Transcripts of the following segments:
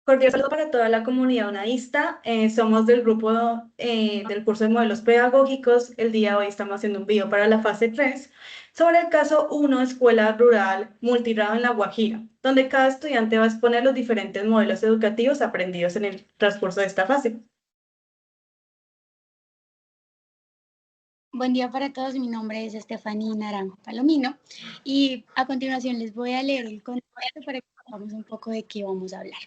Cordial saludo para toda la comunidad unadista. Somos del grupo del curso de modelos pedagógicos. El día de hoy estamos haciendo un video para la fase 3 sobre el caso 1, Escuela Rural Multigrado en La Guajira, donde cada estudiante va a exponer los diferentes modelos educativos aprendidos en el transcurso de esta fase. Buen día para todos, mi nombre es Estefanía Naranjo Palomino y a continuación les voy a leer el contexto para que sepamos un poco de qué vamos a hablar.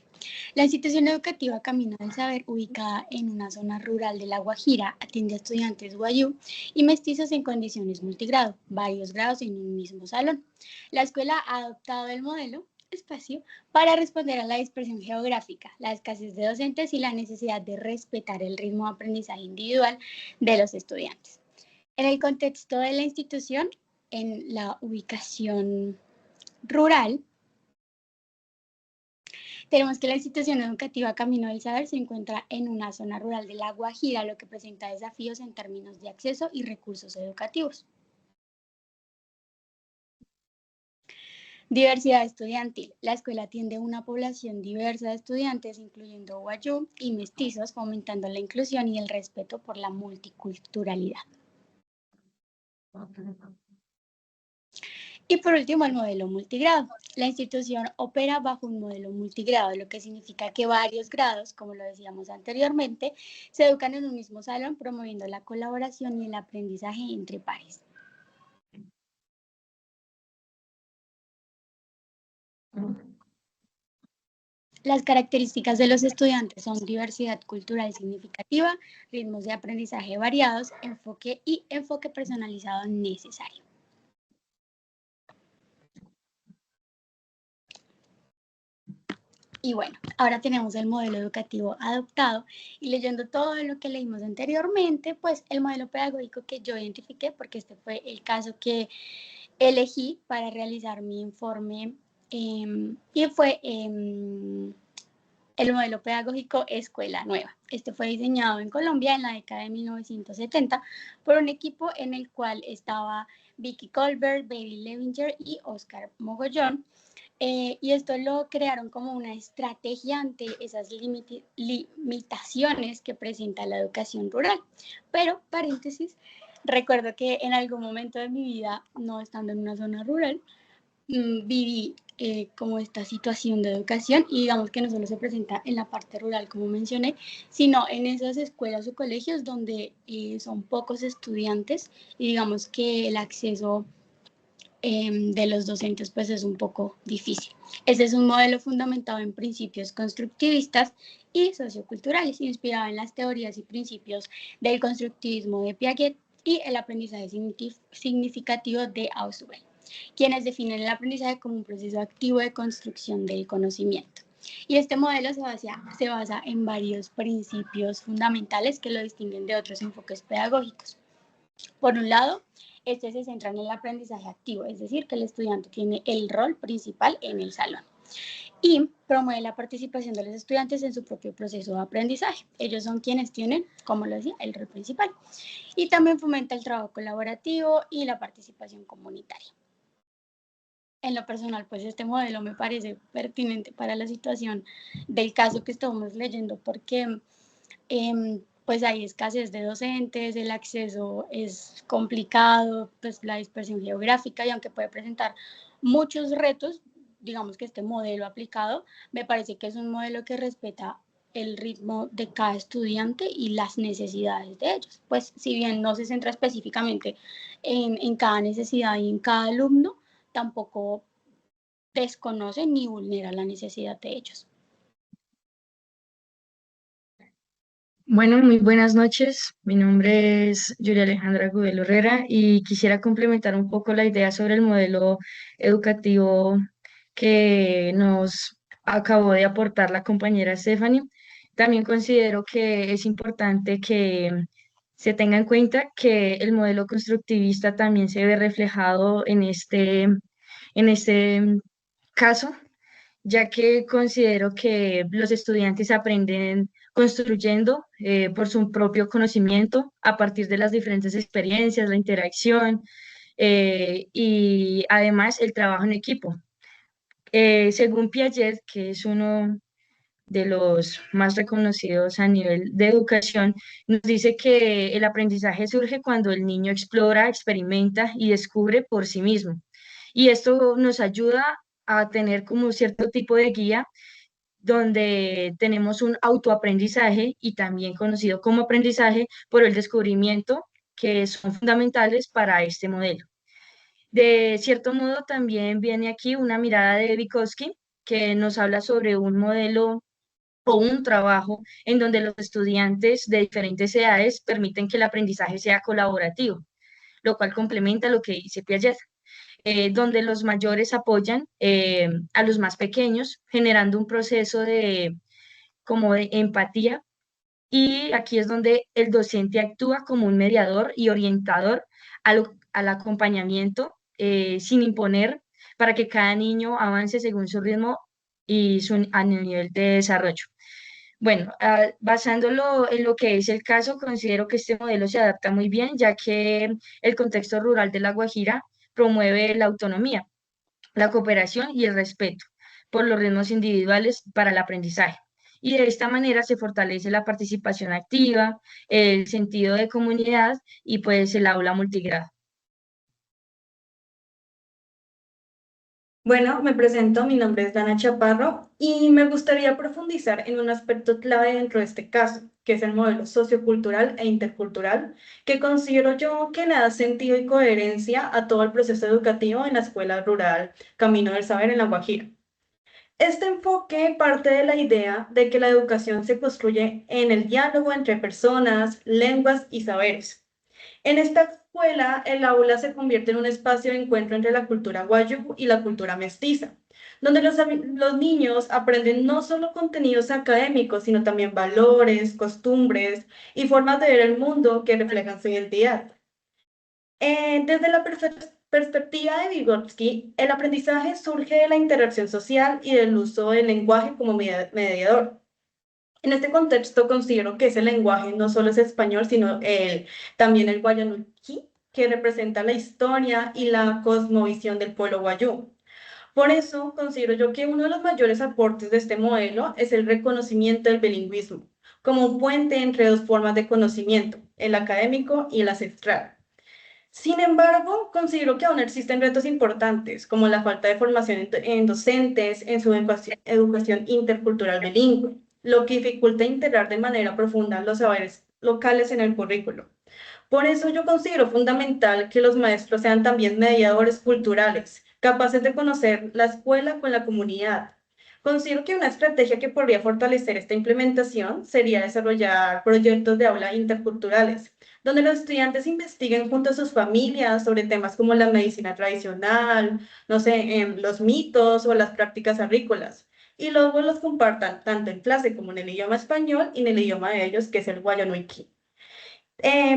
La institución educativa Camino del Saber, ubicada en una zona rural de La Guajira, atiende a estudiantes guayú y mestizos en condiciones multigrado, varios grados en un mismo salón. La escuela ha adoptado el modelo espacio para responder a la dispersión geográfica, la escasez de docentes y la necesidad de respetar el ritmo de aprendizaje individual de los estudiantes. En el contexto de la institución, en la ubicación rural, tenemos que la institución educativa Camino del Saber se encuentra en una zona rural de La Guajira, lo que presenta desafíos en términos de acceso y recursos educativos. Diversidad estudiantil. La escuela atiende a una población diversa de estudiantes, incluyendo guayú y mestizos, fomentando la inclusión y el respeto por la multiculturalidad. Y por último, el modelo multigrado. La institución opera bajo un modelo multigrado, lo que significa que varios grados, como lo decíamos anteriormente, se educan en un mismo salón, promoviendo la colaboración y el aprendizaje entre pares. Las características de los estudiantes son diversidad cultural significativa, ritmos de aprendizaje variados, enfoque personalizado necesario. Y bueno, ahora tenemos el modelo educativo adoptado y leyendo todo lo que leímos anteriormente, pues el modelo pedagógico que yo identifiqué, porque este fue el caso que elegí para realizar mi informe y fue el modelo pedagógico Escuela Nueva. Este fue diseñado en Colombia en la década de 1970 por un equipo en el cual estaba Vicky Colbert, Bailey Levinger y Oscar Mogollón. Y esto lo crearon como una estrategia ante esas limitaciones que presenta la educación rural. Pero, paréntesis, recuerdo que en algún momento de mi vida, no estando en una zona rural, viví como esta situación de educación y digamos que no solo se presenta en la parte rural, como mencioné, sino en esas escuelas o colegios donde son pocos estudiantes y digamos que el acceso de los docentes pues es un poco difícil. Este es un modelo fundamentado en principios constructivistas y socioculturales, inspirado en las teorías y principios del constructivismo de Piaget y el aprendizaje significativo de Ausubel, quienes definen el aprendizaje como un proceso activo de construcción del conocimiento. Y este modelo se basa en varios principios fundamentales que lo distinguen de otros enfoques pedagógicos. Por un lado, este se centra en el aprendizaje activo, es decir, que el estudiante tiene el rol principal en el salón. Y promueve la participación de los estudiantes en su propio proceso de aprendizaje. Ellos son quienes tienen, como lo decía, el rol principal. Y también fomenta el trabajo colaborativo y la participación comunitaria. En lo personal, pues este modelo me parece pertinente para la situación del caso que estamos leyendo, porque pues hay escasez de docentes, el acceso es complicado, pues la dispersión geográfica y aunque puede presentar muchos retos, digamos que este modelo aplicado me parece que es un modelo que respeta el ritmo de cada estudiante y las necesidades de ellos. Pues si bien no se centra específicamente en cada necesidad y en cada alumno, tampoco desconoce ni vulnera la necesidad de ellos. Bueno, muy buenas noches. Mi nombre es Yulia Alejandra Gudelo Herrera y quisiera complementar un poco la idea sobre el modelo educativo que nos acabó de aportar la compañera Stephanie. También considero que es importante que se tenga en cuenta que el modelo constructivista también se ve reflejado en este caso, ya que considero que los estudiantes aprenden construyendo por su propio conocimiento a partir de las diferentes experiencias, la interacción y además el trabajo en equipo. Según Piaget, que es de los más reconocidos a nivel de educación, nos dice que el aprendizaje surge cuando el niño explora, experimenta y descubre por sí mismo. Y esto nos ayuda a tener como cierto tipo de guía donde tenemos un autoaprendizaje y también conocido como aprendizaje por el descubrimiento que son fundamentales para este modelo. De cierto modo, también viene aquí una mirada de Vygotsky que nos habla sobre un modelo o un trabajo en donde los estudiantes de diferentes edades permiten que el aprendizaje sea colaborativo, lo cual complementa lo que dice Piaget, donde los mayores apoyan a los más pequeños, generando un proceso de como de empatía. Y aquí es donde el docente actúa como un mediador y orientador al acompañamiento sin imponer para que cada niño avance según su ritmo y su a nivel de desarrollo. Bueno, basándolo en lo que es el caso, considero que este modelo se adapta muy bien, ya que el contexto rural de La Guajira promueve la autonomía, la cooperación y el respeto por los ritmos individuales para el aprendizaje. Y de esta manera se fortalece la participación activa, el sentido de comunidad y pues el aula multigrado. Bueno, me presento, mi nombre es Dana Chaparro y me gustaría profundizar en un aspecto clave dentro de este caso, que es el modelo sociocultural e intercultural, que considero yo que le da sentido y coherencia a todo el proceso educativo en la escuela rural Camino del Saber en La Guajira. Este enfoque parte de la idea de que la educación se construye en el diálogo entre personas, lenguas y saberes. En esta escuela, el aula se convierte en un espacio de encuentro entre la cultura guayú y la cultura mestiza, donde los niños aprenden no solo contenidos académicos, sino también valores, costumbres y formas de ver el mundo que reflejan su identidad. Desde la perspectiva de Vygotsky, el aprendizaje surge de la interacción social y del uso del lenguaje como mediador. En este contexto considero que ese lenguaje no solo es español, sino también el guayanuquí, que representa la historia y la cosmovisión del pueblo guayú. Por eso considero yo que uno de los mayores aportes de este modelo es el reconocimiento del bilingüismo, como un puente entre dos formas de conocimiento, el académico y el ancestral. Sin embargo, considero que aún existen retos importantes, como la falta de formación en docentes en su educación intercultural bilingüe, lo que dificulta integrar de manera profunda los saberes locales en el currículo. Por eso yo considero fundamental que los maestros sean también mediadores culturales, capaces de conocer la escuela con la comunidad. Considero que una estrategia que podría fortalecer esta implementación sería desarrollar proyectos de aula interculturales, donde los estudiantes investiguen junto a sus familias sobre temas como la medicina tradicional, no sé, los mitos o las prácticas agrícolas, y luego los compartan tanto en clase como en el idioma español y en el idioma de ellos, que es el guayanuiqui.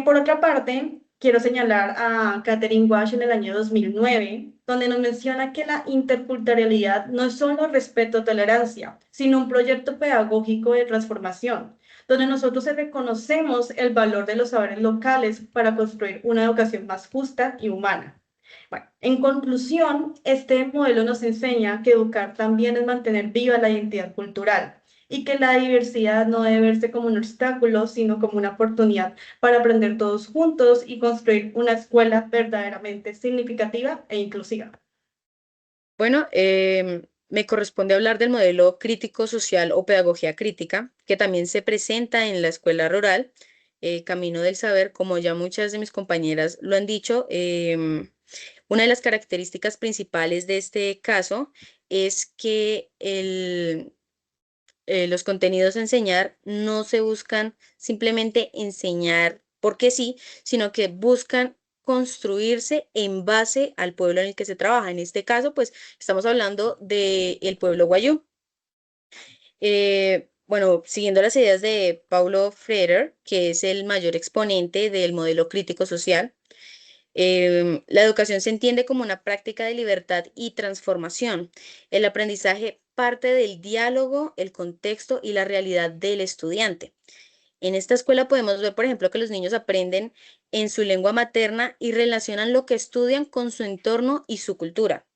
Por otra parte, quiero señalar a Catherine Wash en el año 2009, donde nos menciona que la interculturalidad no es solo respeto o tolerancia, sino un proyecto pedagógico de transformación, donde nosotros reconocemos el valor de los saberes locales para construir una educación más justa y humana. Bueno, en conclusión, este modelo nos enseña que educar también es mantener viva la identidad cultural y que la diversidad no debe verse como un obstáculo, sino como una oportunidad para aprender todos juntos y construir una escuela verdaderamente significativa e inclusiva. Bueno, me corresponde hablar del modelo crítico social o pedagogía crítica, que también se presenta en la escuela rural, Camino del Saber, como ya muchas de mis compañeras lo han dicho. Una de las características principales de este caso es que los contenidos a enseñar no se buscan simplemente enseñar porque sí, sino que buscan construirse en base al pueblo en el que se trabaja. En este caso, pues estamos hablando del pueblo guayú. Bueno, siguiendo las ideas de Paulo Freire, que es el mayor exponente del modelo crítico social, la educación se entiende como una práctica de libertad y transformación. El aprendizaje parte del diálogo, el contexto y la realidad del estudiante. En esta escuela podemos ver, por ejemplo, que los niños aprenden en su lengua materna y relacionan lo que estudian con su entorno y su cultura.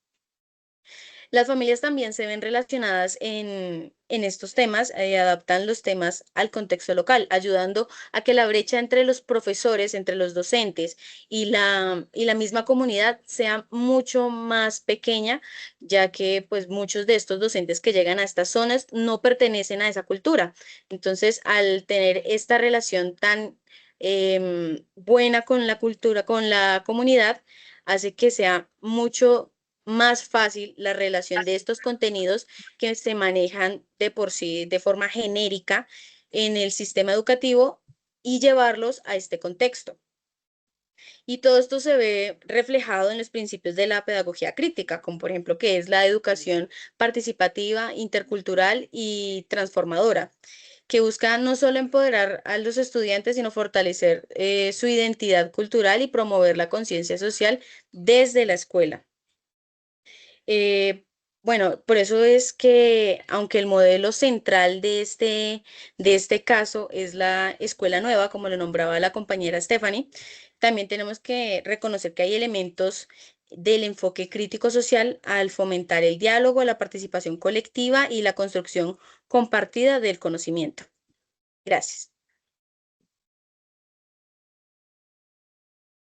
Las familias también se ven relacionadas en estos temas, adaptan los temas al contexto local, ayudando a que la brecha entre los profesores, entre los docentes y la misma comunidad sea mucho más pequeña, ya que pues muchos de estos docentes que llegan a estas zonas no pertenecen a esa cultura. Entonces, al tener esta relación tan buena con la cultura, con la comunidad, hace que sea mucho más fácil la relación de estos contenidos que se manejan de por sí de forma genérica en el sistema educativo y llevarlos a este contexto. Y todo esto se ve reflejado en los principios de la pedagogía crítica, como por ejemplo que es la educación participativa, intercultural y transformadora, que busca no solo empoderar a los estudiantes, sino fortalecer su identidad cultural y promover la conciencia social desde la escuela. Eh, bueno, por eso es que, aunque el modelo central de este caso es la escuela nueva, como lo nombraba la compañera Stephanie, también tenemos que reconocer que hay elementos del enfoque crítico social al fomentar el diálogo, la participación colectiva y la construcción compartida del conocimiento. Gracias.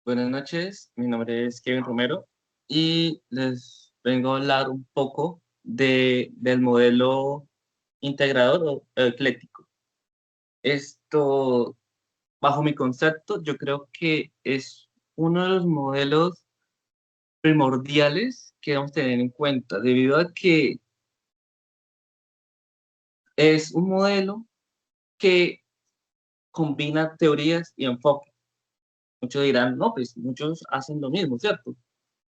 Buenas noches, mi nombre es Kevin Romero y les vengo a hablar un poco del modelo integrador o ecléctico. Esto, bajo mi concepto, yo creo que es uno de los modelos primordiales que debemos tener en cuenta, debido a que es un modelo que combina teorías y enfoques. Muchos dirán, no, pues muchos hacen lo mismo, ¿cierto?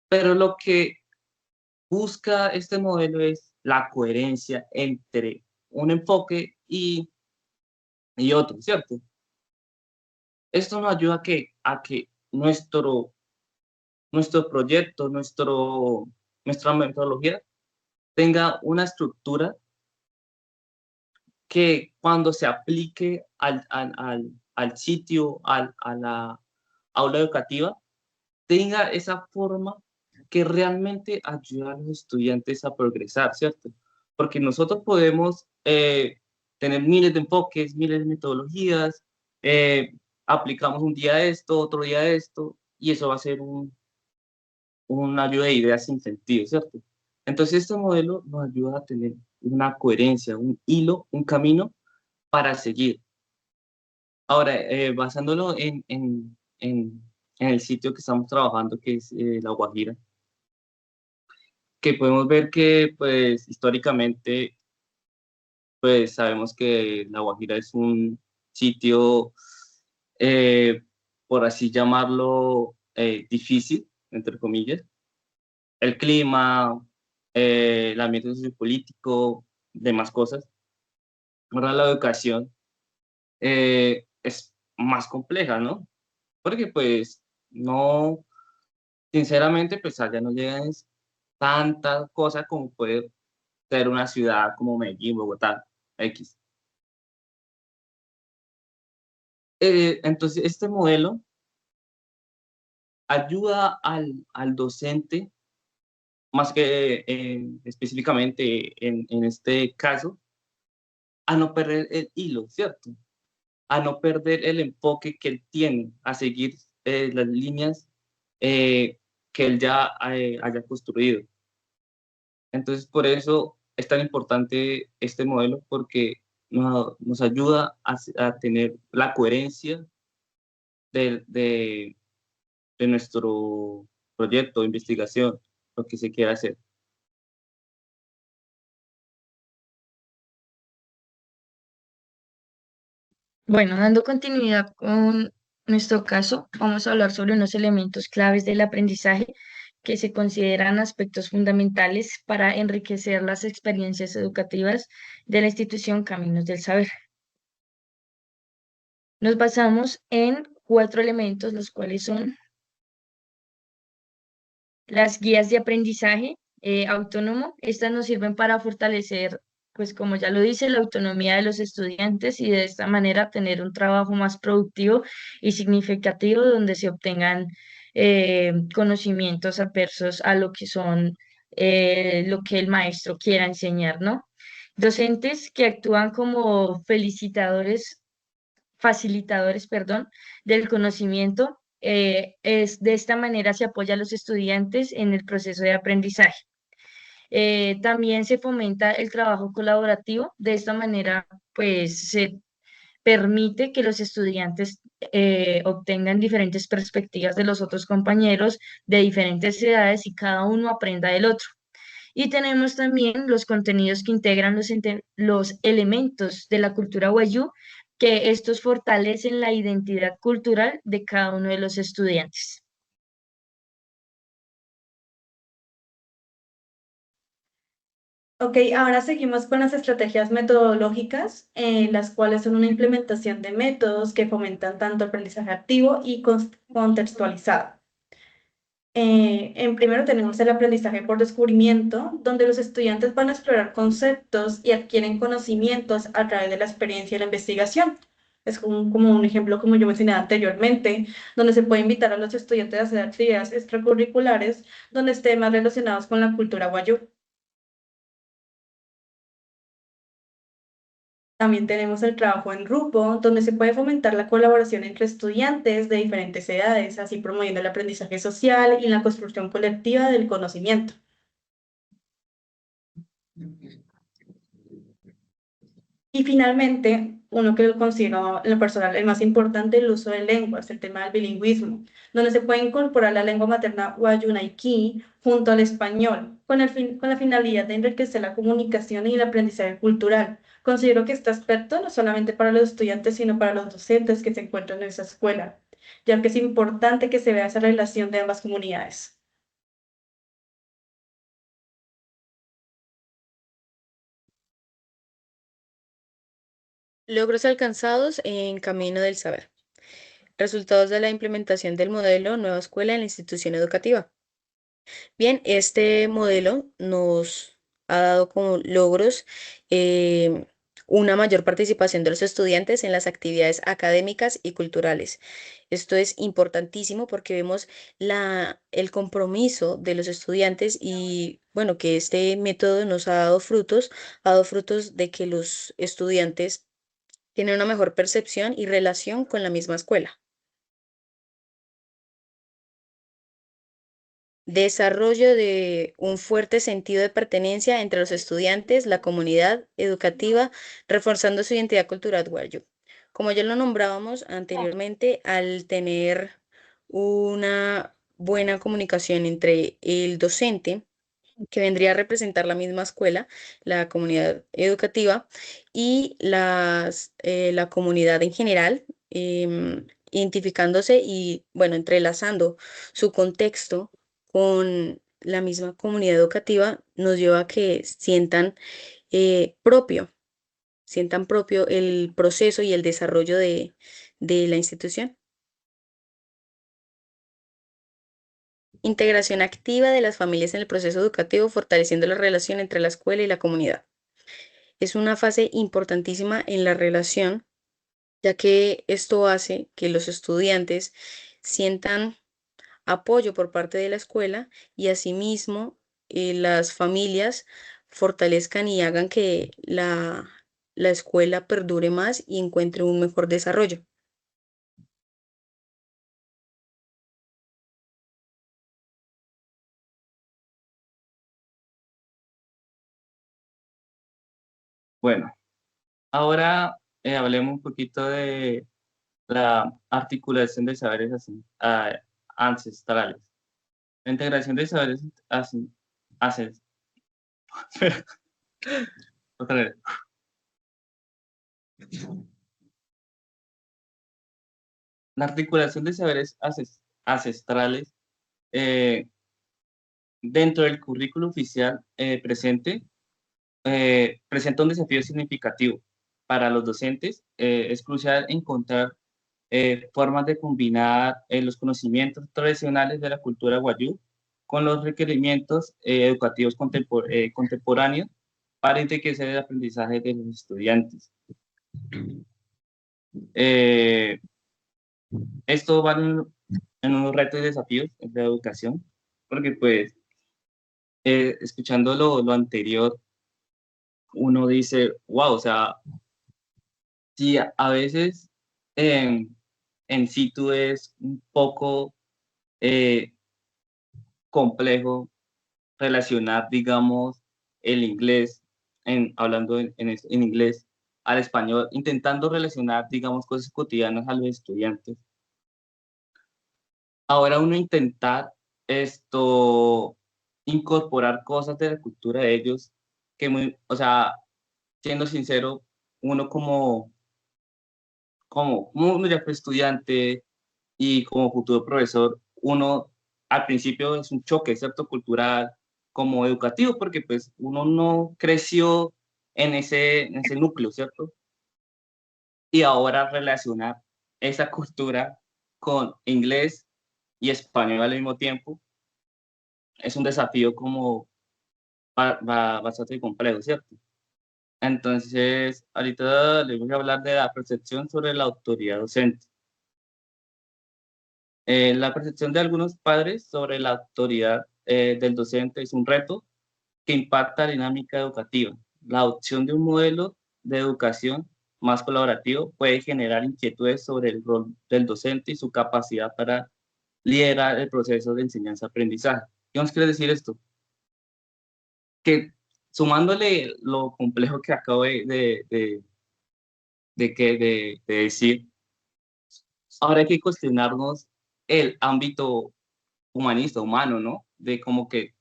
Pero lo que busca este modelo es la coherencia entre un enfoque y otro, ¿cierto? Esto nos ayuda a que nuestro proyecto, nuestra metodología tenga una estructura que cuando se aplique al sitio, a la aula educativa, tenga esa forma que realmente ayude a los estudiantes a progresar, ¿cierto? Porque nosotros podemos tener miles de enfoques, miles de metodologías, eh, aplicamos un día esto, otro día esto, y eso va a ser una lluvia de ideas sin sentido, ¿cierto? Entonces este modelo nos ayuda a tener una coherencia, un hilo, un camino para seguir. Ahora, basándolo en el sitio que estamos trabajando, que es La Guajira, que podemos ver que, pues, históricamente, pues, sabemos que La Guajira es un sitio, eh, por así llamarlo, difícil, entre comillas. El clima, el ambiente sociopolítico, demás cosas. Ahora la educación es más compleja, ¿no? Porque, pues, no, sinceramente, pues, allá no llegan tantas cosas como puede ser una ciudad como Medellín, Bogotá, X. Entonces, este modelo ayuda al docente, más que específicamente en este caso, a no perder el hilo, ¿cierto? A no perder el enfoque que él tiene, a seguir las líneas que él ya haya construido. Entonces, por eso es tan importante este modelo, porque nos ayuda a tener la coherencia de nuestro proyecto de investigación, lo que se quiere hacer. Bueno, dando continuidad con nuestro caso, vamos a hablar sobre unos elementos claves del aprendizaje que se consideran aspectos fundamentales para enriquecer las experiencias educativas de la institución Caminos del Saber. Nos basamos en 4 elementos, los cuales son las guías de aprendizaje autónomo. Estas nos sirven para fortalecer, pues como ya lo dice, la autonomía de los estudiantes y de esta manera tener un trabajo más productivo y significativo donde se obtengan conocimientos adversos a lo que son lo que el maestro quiera enseñar, ¿no? Docentes que actúan como facilitadores, perdón, del conocimiento. De esta manera se apoya a los estudiantes en el proceso de aprendizaje. También se fomenta el trabajo colaborativo. De esta manera, pues se permite que los estudiantes obtengan diferentes perspectivas de los otros compañeros de diferentes edades y cada uno aprenda del otro. Y tenemos también los contenidos que integran los elementos de la cultura wayuu, que estos fortalecen la identidad cultural de cada uno de los estudiantes. Ok, ahora seguimos con las estrategias metodológicas, las cuales son una implementación de métodos que fomentan tanto aprendizaje activo y contextualizado. En primero tenemos el aprendizaje por descubrimiento, donde los estudiantes van a explorar conceptos y adquieren conocimientos a través de la experiencia y la investigación. Es como un ejemplo, como yo mencioné anteriormente, donde se puede invitar a los estudiantes a hacer actividades extracurriculares donde estén más relacionados con la cultura wayuu. También tenemos el trabajo en grupo, donde se puede fomentar la colaboración entre estudiantes de diferentes edades, así promoviendo el aprendizaje social y la construcción colectiva del conocimiento. Y finalmente, uno que lo considero en lo personal el más importante, el uso de lenguas, el tema del bilingüismo, donde se puede incorporar la lengua materna Wayuu-Naiki junto al español, con la finalidad de enriquecer la comunicación y el aprendizaje cultural. Considero que este aspecto no solamente para los estudiantes, sino para los docentes que se encuentran en esa escuela, ya que es importante que se vea esa relación de ambas comunidades. Logros alcanzados en Camino del Saber. Resultados de la implementación del modelo Nueva Escuela en la institución educativa. Bien, este modelo nos ha dado como logros eh, una mayor participación de los estudiantes en las actividades académicas y culturales. Esto es importantísimo porque vemos el compromiso de los estudiantes y bueno, que este método nos ha dado frutos de que los estudiantes tienen una mejor percepción y relación con la misma escuela. Desarrollo de un fuerte sentido de pertenencia entre los estudiantes, la comunidad educativa, reforzando su identidad cultural wayuu. Como ya lo nombrábamos anteriormente, al tener una buena comunicación entre el docente, que vendría a representar la misma escuela, la comunidad educativa y la comunidad en general, identificándose y, bueno, entrelazando su contexto con la misma comunidad educativa, nos lleva a que eh, propio, sientan propio el proceso y el desarrollo de la institución. Integración activa de las familias en el proceso educativo, fortaleciendo la relación entre la escuela y la comunidad. Es una fase importantísima en la relación, ya que esto hace que los estudiantes sientan apoyo por parte de la escuela y asimismo las familias fortalezcan y hagan que la escuela perdure más y encuentre un mejor desarrollo. Bueno, ahora hablemos un poquito de la articulación de saberes ancestrales. La integración de saberes ancestrales. Otra vez. La articulación de saberes ancestrales eh, dentro del currículo oficial presenta un desafío significativo para los docentes. Es crucial encontrar formas de combinar los conocimientos tradicionales de la cultura wayuu con los requerimientos educativos contemporáneos para enriquecer el aprendizaje de los estudiantes. Esto va en unos retos y desafíos de la educación, porque pues escuchando lo anterior, uno dice, wow, o sea, sí, a veces en situ es un poco eh, complejo relacionar, digamos, el inglés, hablando en inglés, al español, intentando relacionar, digamos, cosas cotidianas a los estudiantes. Ahora uno intentar incorporar cosas de la cultura de ellos, o sea, siendo sincero, uno como uno ya fue estudiante y como futuro profesor, uno al principio es un choque, ¿cierto? Cultural, como educativo, porque pues uno no creció en ese núcleo, ¿cierto? Y ahora relacionar esa cultura con inglés y español al mismo tiempo es un desafío como bastante complejo, ¿cierto? Entonces, ahorita les voy a hablar de la percepción sobre la autoridad docente. La percepción de algunos padres sobre la autoridad del docente es un reto que impacta la dinámica educativa. La adopción de un modelo de educación más colaborativo puede generar inquietudes sobre el rol del docente y su capacidad para liderar el proceso de enseñanza-aprendizaje. ¿Qué nos quiere decir esto? Que sumándole lo complejo que acabo de decir, ahora hay que cuestionarnos el ámbito humanista, humano, ¿no? De como que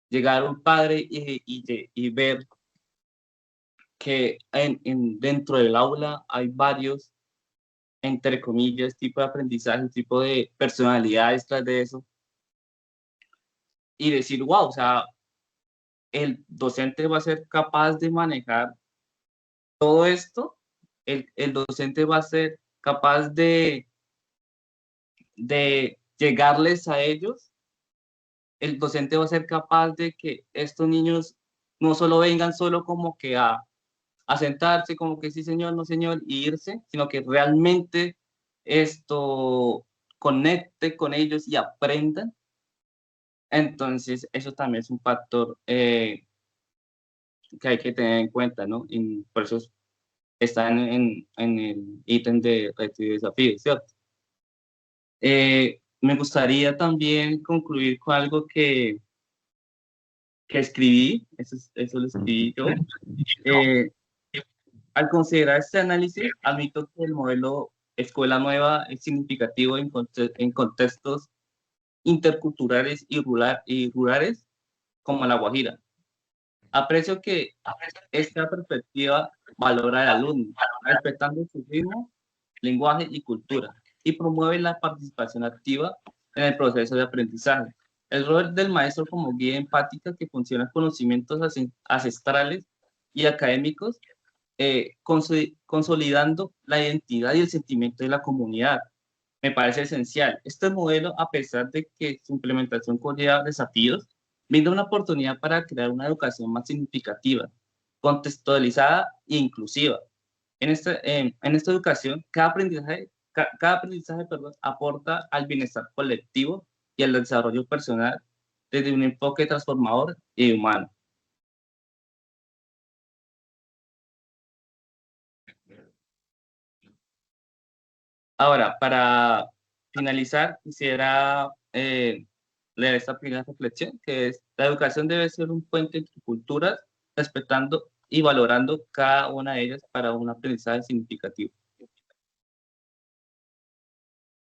llegar un padre y ver que dentro del aula hay varios, entre comillas, tipo de aprendizaje, tipo de personalidades tras de eso, y decir, wow, o sea, el docente va a ser capaz de manejar todo esto, el docente va a ser capaz de llegarles a ellos, el docente va a ser capaz de que estos niños no solo vengan solo como que a sentarse como que sí señor, no señor, y irse, sino que realmente esto conecte con ellos y aprendan. Entonces, eso también es un factor que hay que tener en cuenta, ¿no? Y por eso está en el ítem de reto y desafío, ¿cierto? Me gustaría también concluir con algo que escribí, eso lo escribí yo. Eh, Al considerar este análisis, admito que el modelo escuela nueva es significativo en contextos interculturales y rurales como La Guajira. Aprecio que esta perspectiva valora al alumno, respetando su ritmo, lenguaje y cultura, y promueve la participación activa en el proceso de aprendizaje. El rol del maestro como guía empática que funciona conocimientos ancestrales y académicos consolidando la identidad y el sentimiento de la comunidad. Me parece esencial. Este modelo, a pesar de que su implementación conlleva desafíos, brinda una oportunidad para crear una educación más significativa, contextualizada e inclusiva. En esta educación, cada aprendizaje, perdón, aporta al bienestar colectivo y al desarrollo personal desde un enfoque transformador y humano. Ahora, para finalizar, quisiera leer esta primera reflexión, que es, la educación debe ser un puente entre culturas, respetando y valorando cada una de ellas para un aprendizaje significativo.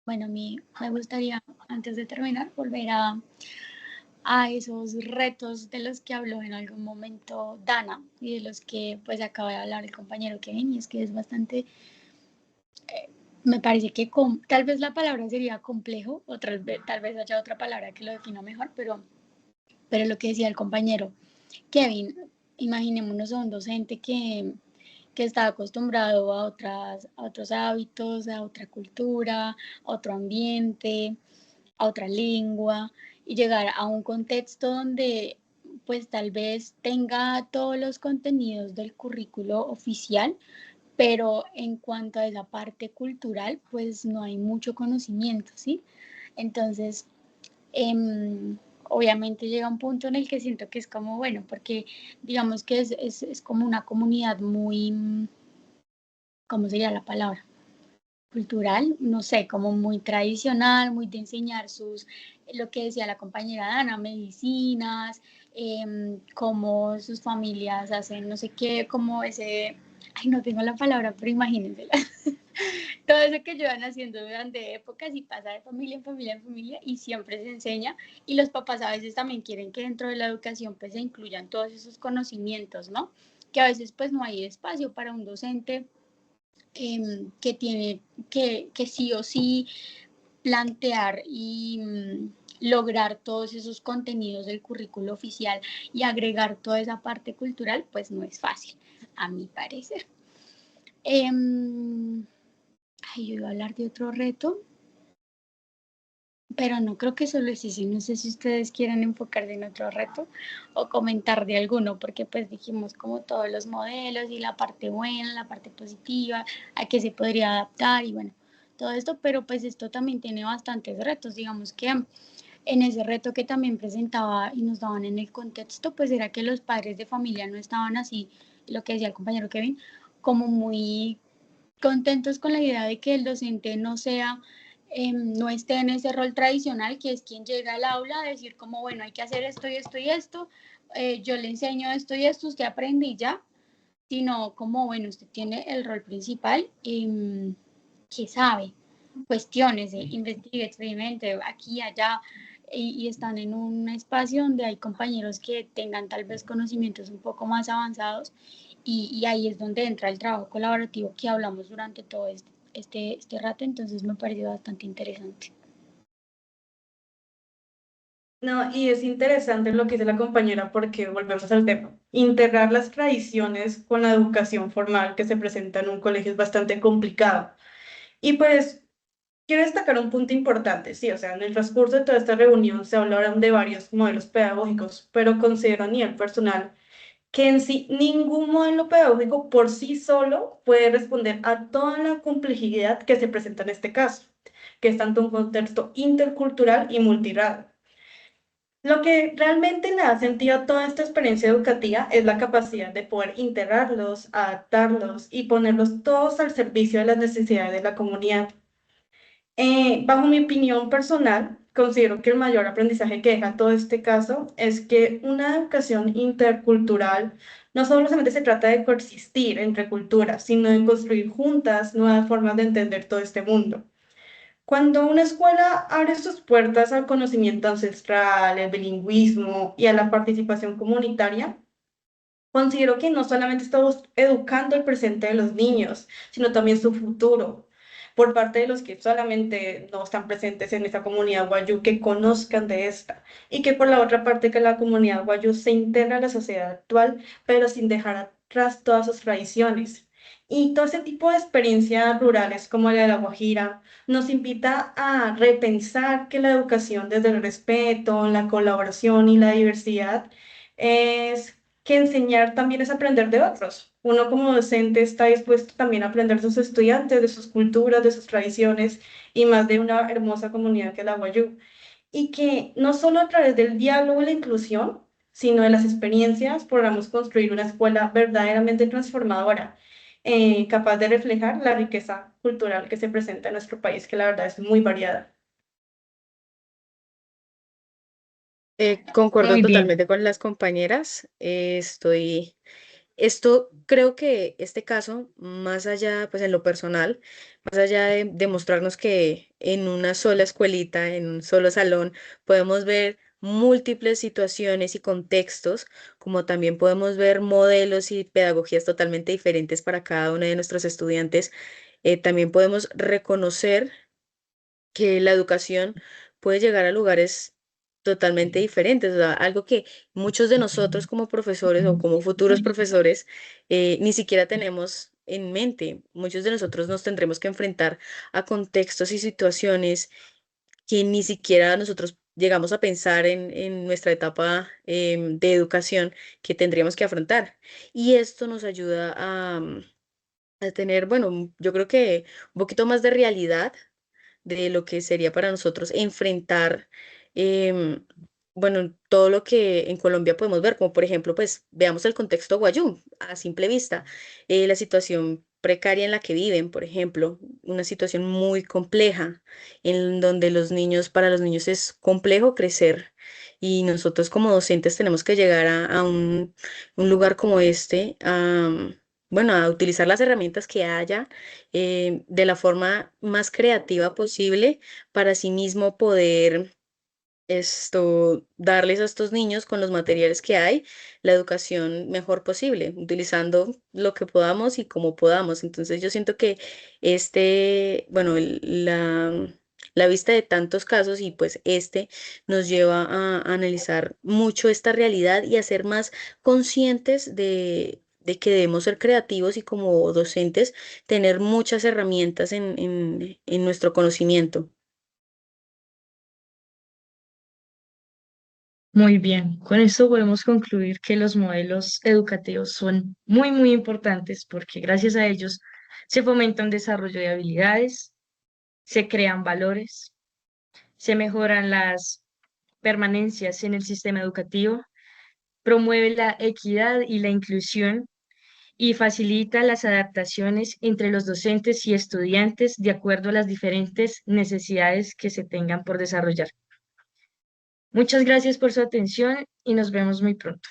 Bueno, a mí me gustaría, antes de terminar, volver a esos retos de los que habló en algún momento Dana y de los que pues acaba de hablar el compañero Kevin, y es que es bastante, me parece que tal vez la palabra sería complejo, o tal vez haya otra palabra que lo defina mejor, pero lo que decía el compañero Kevin, imaginémonos a un docente que está acostumbrado a otros hábitos, a otra cultura, a otro ambiente, a otra lengua, y llegar a un contexto donde pues tal vez tenga todos los contenidos del currículo oficial, pero en cuanto a esa parte cultural, pues no hay mucho conocimiento, ¿sí? Entonces, obviamente llega un punto en el que siento que es como, bueno, porque digamos que es como una comunidad muy, ¿cómo sería la palabra? Cultural, no sé, como muy tradicional, muy de enseñar lo que decía la compañera Dana, medicinas, cómo sus familias hacen no sé qué, como ese, ay, no tengo la palabra, pero imagínensela. Todo eso que llevan haciendo durante épocas y pasa de familia en familia en familia y siempre se enseña y los papás a veces también quieren que dentro de la educación pues se incluyan todos esos conocimientos, ¿no? Que a veces pues no hay espacio para un docente que tiene que sí o sí plantear y lograr todos esos contenidos del currículo oficial y agregar toda esa parte cultural, pues no es fácil, a mi parecer. Yo iba a hablar de otro reto, pero no creo que solo es ese. No sé si ustedes quieren enfocarse en otro reto o comentar de alguno, porque pues dijimos como todos los modelos y la parte buena, la parte positiva, a qué se podría adaptar y bueno, todo esto, pero pues esto también tiene bastantes retos. Digamos que en ese reto que también presentaba y nos daban en el contexto, pues era que los padres de familia no estaban así, lo que decía el compañero Kevin, como muy contentos con la idea de que el docente no sea, no esté en ese rol tradicional, que es quien llega al aula a decir como, bueno, hay que hacer esto y esto y esto, yo le enseño esto y esto, usted aprende y ya, sino como, bueno, usted tiene el rol principal, que sabe, cuestiones, investigue, experimente, aquí, allá, y están en un espacio donde hay compañeros que tengan tal vez conocimientos un poco más avanzados y ahí es donde entra el trabajo colaborativo que hablamos durante todo este rato, entonces me pareció bastante interesante. No, y es interesante lo que dice la compañera porque volvemos al tema. Integrar las tradiciones con la educación formal que se presenta en un colegio es bastante complicado. Y pues quiero destacar un punto importante, sí, o sea, en el transcurso de toda esta reunión se hablaron de varios modelos pedagógicos, pero considero a nivel personal que en sí ningún modelo pedagógico por sí solo puede responder a toda la complejidad que se presenta en este caso, que es tanto un contexto intercultural y multirracial. Lo que realmente le da sentido a toda esta experiencia educativa es la capacidad de poder integrarlos, adaptarlos y ponerlos todos al servicio de las necesidades de la comunidad. Bajo mi opinión personal, considero que el mayor aprendizaje que deja todo este caso es que una educación intercultural no solamente se trata de coexistir entre culturas, sino de construir juntas nuevas formas de entender todo este mundo. Cuando una escuela abre sus puertas al conocimiento ancestral, al bilingüismo y a la participación comunitaria, considero que no solamente estamos educando el presente de los niños, sino también su futuro, por parte de los que solamente no están presentes en esta comunidad guayú, que conozcan de esta, y que por la otra parte que la comunidad guayú se integra a la sociedad actual, pero sin dejar atrás todas sus tradiciones. Y todo ese tipo de experiencias rurales como la de La Guajira nos invita a repensar que la educación desde el respeto, la colaboración y la diversidad es que enseñar también es aprender de otros. Uno como docente está dispuesto también a aprender de sus estudiantes, de sus culturas, de sus tradiciones y más de una hermosa comunidad que es la Guayú. Y que no solo a través del diálogo y la inclusión, sino de las experiencias, podamos construir una escuela verdaderamente transformadora, capaz de reflejar la riqueza cultural que se presenta en nuestro país, que la verdad es muy variada. Concuerdo Muy bien. totalmente con las compañeras. Esto creo que este caso, más allá, pues en lo personal, más allá de demostrarnos que en una sola escuelita, en un solo salón, podemos ver múltiples situaciones y contextos, como también podemos ver modelos y pedagogías totalmente diferentes para cada uno de nuestros estudiantes, también podemos reconocer que la educación puede llegar a lugares totalmente diferentes, o sea, algo que muchos de nosotros como profesores o como futuros profesores ni siquiera tenemos en mente. Muchos de nosotros nos tendremos que enfrentar a contextos y situaciones que ni siquiera nosotros llegamos a pensar en nuestra etapa de educación que tendríamos que afrontar. Y esto nos ayuda a tener, bueno, yo creo que un poquito más de realidad de lo que sería para nosotros enfrentar em, bueno, todo lo que en Colombia podemos ver, como por ejemplo, pues veamos el contexto guayú a simple vista, la situación precaria en la que viven, por ejemplo, una situación muy compleja en donde para los niños es complejo crecer y nosotros como docentes tenemos que llegar a un lugar como este, bueno, a utilizar las herramientas que haya de la forma más creativa posible para así mismo poder darles a estos niños con los materiales que hay la educación mejor posible, utilizando lo que podamos y como podamos. Entonces yo siento que bueno, la vista de tantos casos y pues nos lleva a analizar mucho esta realidad y a ser más conscientes de que debemos ser creativos y como docentes tener muchas herramientas en nuestro conocimiento. Muy bien, con esto podemos concluir que los modelos educativos son muy, muy importantes porque gracias a ellos se fomenta un desarrollo de habilidades, se crean valores, se mejoran las permanencias en el sistema educativo, promueve la equidad y la inclusión y facilita las adaptaciones entre los docentes y estudiantes de acuerdo a las diferentes necesidades que se tengan por desarrollar. Muchas gracias por su atención y nos vemos muy pronto.